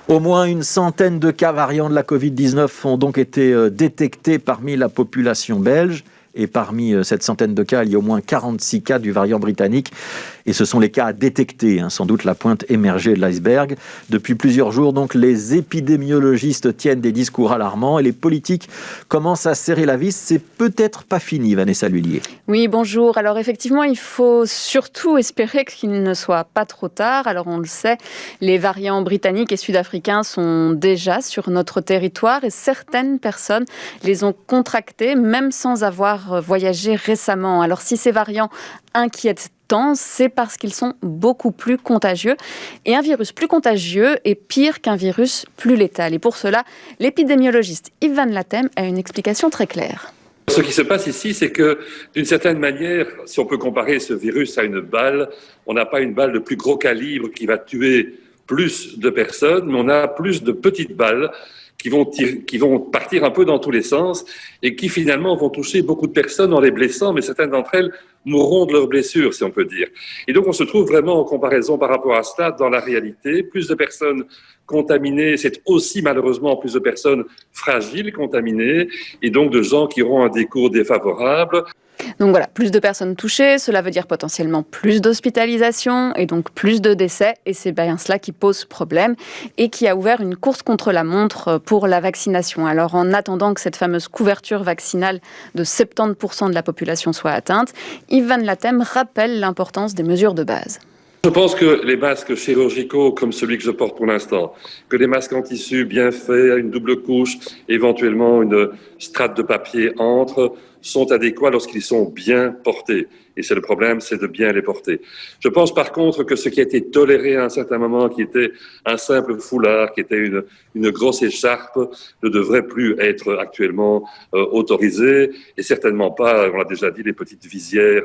Au moins une centaine de cas variants de la Covid-19 ont donc été détectés parmi la population belge. Et parmi cette centaine de cas, il y a au moins 46 cas du variant britannique. Et ce sont les cas à détecter, sans doute la pointe émergée de l'iceberg. Depuis plusieurs jours, donc, les épidémiologistes tiennent des discours alarmants et les politiques commencent à serrer la vis. C'est peut-être pas fini, Vanessa Lullier. Oui, bonjour. Alors effectivement, il faut surtout espérer qu'il ne soit pas trop tard. Alors on le sait, les variants britanniques et sud-africains sont déjà sur notre territoire et certaines personnes les ont contractés même sans avoir voyagé récemment. Alors si ces variants inquiètent tant, c'est parce qu'ils sont beaucoup plus contagieux. Et un virus plus contagieux est pire qu'un virus plus létal. Et pour cela, l'épidémiologiste Yves Van Latem a une explication très claire. Ce qui se passe ici, c'est que, d'une certaine manière, si on peut comparer ce virus à une balle, on n'a pas une balle de plus gros calibre qui va tuer plus de personnes, mais on a plus de petites balles qui vont partir un peu dans tous les sens et qui finalement vont toucher beaucoup de personnes en les blessant, mais certaines d'entre elles mourront de leurs blessures, si on peut dire. Et donc on se trouve vraiment en comparaison par rapport à cela dans la réalité. Plus de personnes contaminées, c'est aussi malheureusement plus de personnes fragiles contaminées et donc de gens qui auront un décours défavorable. Donc voilà, plus de personnes touchées, cela veut dire potentiellement plus d'hospitalisations et donc plus de décès. Et c'est bien cela qui pose problème et qui a ouvert une course contre la montre pour la vaccination. Alors en attendant que cette fameuse couverture vaccinale de 70% de la population soit atteinte, Yves Van Latem rappelle l'importance des mesures de base. Je pense que les masques chirurgicaux, comme celui que je porte pour l'instant, que les masques en tissu bien faits, à une double couche, éventuellement une strate de papier entre, sont adéquats lorsqu'ils sont bien portés. Et c'est le problème, c'est de bien les porter. Je pense par contre que ce qui a été toléré à un certain moment, qui était un simple foulard, qui était une grosse écharpe, ne devrait plus être actuellement autorisé. Et certainement pas, on l'a déjà dit, les petites visières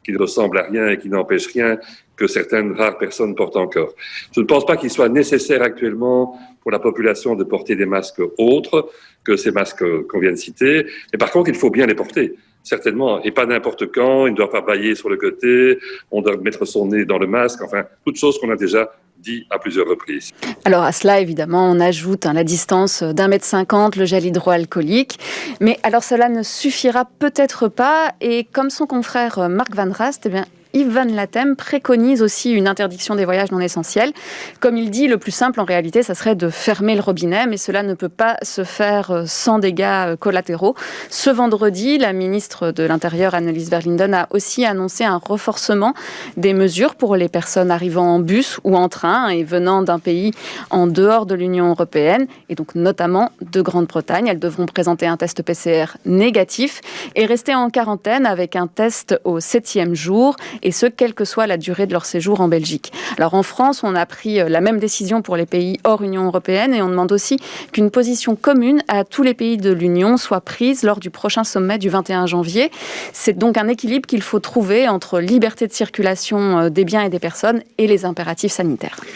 qui ne ressemblent à rien et qui n'empêchent rien que certaines rares personnes portent encore. Je ne pense pas qu'il soit nécessaire actuellement pour la population de porter des masques autres que ces masques qu'on vient de citer. Et par contre, il faut bien les porter. Certainement, et pas n'importe quand, il ne doit pas bailler sur le côté, on doit mettre son nez dans le masque, enfin, toutes choses qu'on a déjà dit à plusieurs reprises. Alors à cela, évidemment, on ajoute la distance d'1,50 m, le gel hydroalcoolique. Mais alors cela ne suffira peut-être pas. Et comme son confrère Mark Van Rast, Yves Van Latem préconise aussi une interdiction des voyages non essentiels. Comme il dit, le plus simple en réalité, ça serait de fermer le robinet, mais cela ne peut pas se faire sans dégâts collatéraux. Ce vendredi, la ministre de l'Intérieur, Annelies Verlinden, a aussi annoncé un renforcement des mesures pour les personnes arrivant en bus ou en train et venant d'un pays en dehors de l'Union européenne, et donc notamment de Grande-Bretagne. Elles devront présenter un test PCR négatif et rester en quarantaine avec un test au 7e jour, et ce, quelle que soit la durée de leur séjour en Belgique. Alors en France, on a pris la même décision pour les pays hors Union européenne et on demande aussi qu'une position commune à tous les pays de l'Union soit prise lors du prochain sommet du 21 janvier. C'est donc un équilibre qu'il faut trouver entre liberté de circulation des biens et des personnes et les impératifs sanitaires.